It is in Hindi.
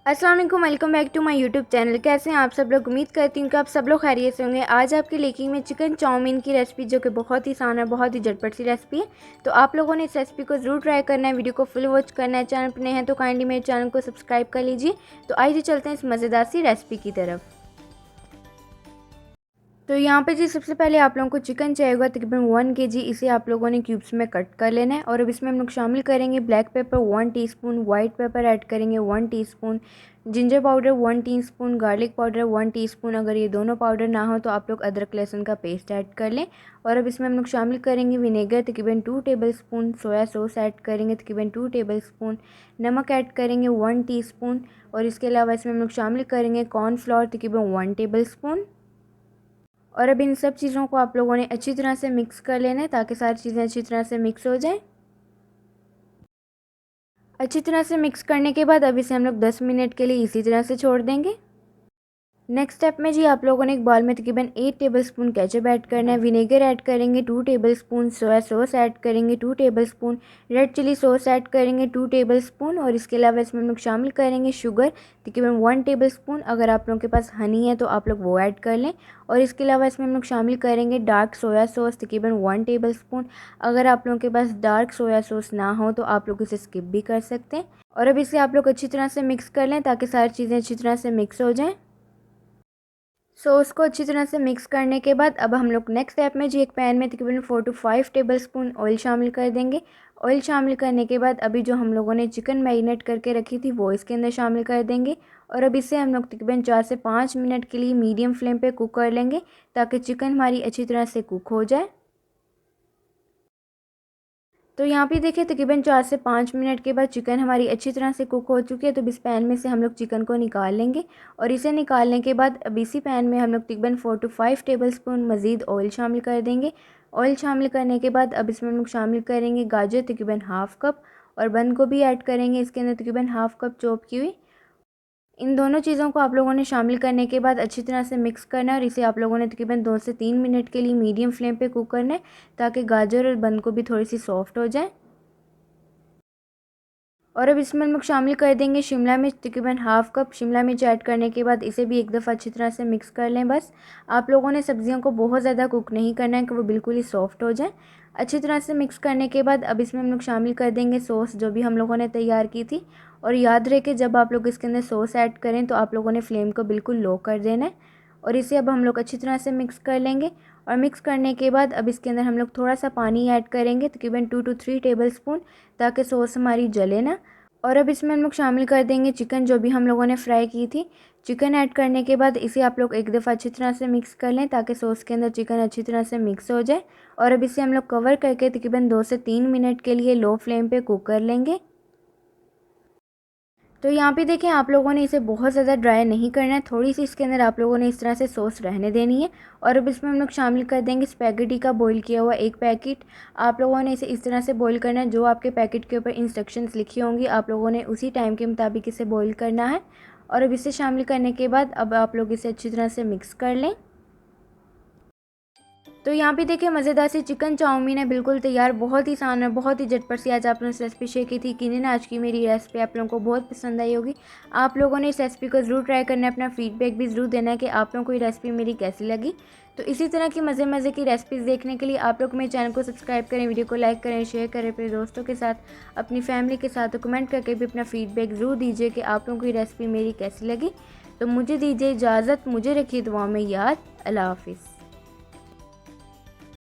अस्सलाम वालेकुम, welcome back to my YouTube channel. कैसे हैं आप सब लोग? उम्मीद करती हूँ कि आप सब लोग खैरियत से होंगे। आज आपके लेके मैं चिकन चाउमीन की रेसिपी, जो कि बहुत ही आसान है, बहुत ही झटपट सी रेसिपी है। तो आप लोगों ने इस रेसिपी को ज़रूर ट्राई करना है, वीडियो को फुल वॉच करना है। चैनल पर नए हैं तो काइंडली मेरे चैनल को सब्सक्राइब कर लीजिए। तो आइए चलते हैं इस मज़ेदार सी रेसिपी की तरफ। तो यहाँ पे जी सबसे पहले आप लोगों को चिकन चाहिए होगा तकरीबन 1 kg। इसे आप लोगों ने क्यूब्स में कट कर लेना है। और अब इसमें हम लोग शामिल करेंगे black pepper 1 teaspoon, white paper add करेंगे 1 teaspoon, ginger powder 1 teaspoon, garlic powder 1 teaspoon. अगर ये दोनों पाउडर ना हो तो आप लोग अदरक लहसुन का पेस्ट ऐड कर लें। और अब इसमें हम लोग शामिल करेंगे विनेगर तकरीबन 2 टेबलस्पून, सोया सॉस ऐड करेंगे तकरीबन 2 टेबलस्पून, नमक ऐड करेंगे 1 टीस्पून। और इसके अलावा इसमें हम लोग शामिल करेंगे कॉर्नफ्लोर तकरीबन 1 टेबलस्पून। और अब इन सब चीज़ों को आप लोगों ने अच्छी तरह से मिक्स कर लेना है ताकि सारी चीज़ें अच्छी तरह से मिक्स हो जाएं। अच्छी तरह से मिक्स करने के बाद अब इसे हम लोग 10 मिनट के लिए इसी तरह से छोड़ देंगे। नेक्स्ट स्टेप में जी आप लोगों ने एक बाउल में तकरीबन 8 टेबलस्पून केचप ऐड करना है, विनेगर ऐड करेंगे 2 टेबलस्पून, सोया सॉस ऐड करेंगे 2 tablespoon, red chili sauce add करेंगे 2 टेबलस्पून। और इसके अलावा इसमें हम लोग शामिल करेंगे शुगर तकरीबन 1 टेबलस्पून। अगर आप लोगों के पास हनी है तो आप लोग वो ऐड कर लें। और इसके अलावा इसमें हम लोग शामिल करेंगे डार्क सोया सॉस तकरीबन 1 टेबलस्पून। अगर आप लोगों के पास डार्क सोया सॉस ना हो तो आप लोग इसे स्किप भी कर सकते हैं। और अब इसे आप लोग अच्छी तरह से मिक्स कर लें ताकि सारी चीज़ें अच्छी तरह से मिक्स हो जाएँ। सॉस को अच्छी तरह से मिक्स करने के बाद अब हम लोग नेक्स्ट स्टेप में जी एक पैन में तकरीबन 4 to 5 टेबलस्पून ऑयल शामिल कर देंगे। ऑयल शामिल करने के बाद अभी जो हम लोगों ने चिकन मैरिनेट करके रखी थी वो इसके अंदर शामिल कर देंगे। और अब इसे हम लोग तकरीबन 4 से 5 मिनट के लिए मीडियम फ्लेम पे कुक कर लेंगे ताकि चिकन हमारी अच्छी तरह से कुक हो जाए। तो यहाँ पे देखिए तकरीबन 4 से 5 मिनट के बाद चिकन हमारी अच्छी तरह से कुक हो चुकी है। तो इस पैन में से हम लोग चिकन को निकाल लेंगे। और इसे निकालने के बाद अब इसी पैन में हम लोग तकरीबन 4 to 5 टेबलस्पून मज़ीद ऑयल शामिल कर देंगे। ऑयल शामिल करने के बाद अब इसमें हम लोग शामिल करेंगे गाजर तकरीबन हाफ़ कप, और बंद गोभी ऐड करेंगे इसके अंदर तकरीबन हाफ़ कप चॉप की हुई। इन दोनों चीज़ों को आप लोगों ने शामिल करने के बाद अच्छी तरह से मिक्स करना है। और इसे आप लोगों ने तकरीबन 2 से 3 मिनट के लिए मीडियम फ्लेम पे कुक करना है ताकि गाजर और बंद गोभी थोड़ी सी सॉफ्ट हो जाए। और अब इसमें हम लोग शामिल कर देंगे शिमला मिर्च तकरीबन हाफ़ कप। शिमला मिर्च ऐड करने के बाद इसे भी एक दफ़ा अच्छी तरह से मिक्स कर लें। बस आप लोगों ने सब्जियों को बहुत ज़्यादा कुक नहीं करना है कि वो बिल्कुल ही सॉफ्ट हो जाए। अच्छी तरह से मिक्स करने के बाद अब इसमें हम लोग शामिल कर देंगे सॉस जो भी हम लोगों ने तैयार की थी। और याद रहे कि जब आप लोग इसके अंदर सॉस ऐड करें तो आप लोगों ने फ्लेम को बिल्कुल लो कर देना है। और इसे अब हम लोग अच्छी तरह से मिक्स कर लेंगे। और मिक्स करने के बाद अब इसके अंदर हम लोग थोड़ा सा पानी ऐड करेंगे तकरीबन 2 to 3 टेबलस्पून, ताकि सॉस हमारी जले ना। और अब इसमें हम लोग शामिल कर देंगे चिकन जो भी हम लोगों ने फ्राई की थी। चिकन ऐड करने के बाद इसे आप लोग एक दफ़ा अच्छी तरह से मिक्स कर लें ताकि सॉस के अंदर चिकन अच्छी तरह से मिक्स हो जाए। और अब इसे हम लोग कवर करके तकरीबन 2 से 3 मिनट के लिए लो फ्लेम पे कुक कर लेंगे। तो यहाँ पे देखें आप लोगों ने इसे बहुत ज़्यादा ड्राई नहीं करना है, थोड़ी सी इसके अंदर आप लोगों ने इस तरह से सॉस रहने देनी है। और अब इसमें हम लोग शामिल कर देंगे स्पैगेटी का बॉईल किया हुआ 1 पैकेट। आप लोगों ने इसे इस तरह से बॉईल करना है, जो आपके पैकेट के ऊपर इंस्ट्रक्शंस लिखी होंगी आप लोगों ने उसी टाइम के मुताबिक इसे बॉईल करना है। और अब इसे शामिल करने के बाद अब आप लोग इसे अच्छी तरह से मिक्स कर लें। तो यहाँ पे देखिए मज़ेदार सी चिकन चाउमीन है बिल्कुल तैयार, बहुत ही आसान है, बहुत ही झटपट सी आज आपने इस रेसिपी शेयर की थी। यकीनन आज की मेरी रेसिपी आप लोगों को बहुत पसंद आई होगी। आप लोगों ने इस रेसिपी को ज़रूर ट्राई करना है, अपना फीडबैक भी ज़रूर देना है कि आप लोगों को ये रेसिपी मेरी कैसी लगी। तो इसी तरह की मज़े की रेसिपीज़ देखने के लिए आप लोग मेरे चैनल को सब्सक्राइब करें, वीडियो को लाइक करें, शेयर करें अपने दोस्तों के साथ, अपनी फैमिली के साथ। तो कमेंट करके भी अपना फीडबैक ज़रूर दीजिए कि आप लोगों को ये रेसिपी मेरी कैसी लगी। तो मुझे दीजिए इजाज़त, मुझे रखिए दुआ में याद। अल्लाह हाफिज़।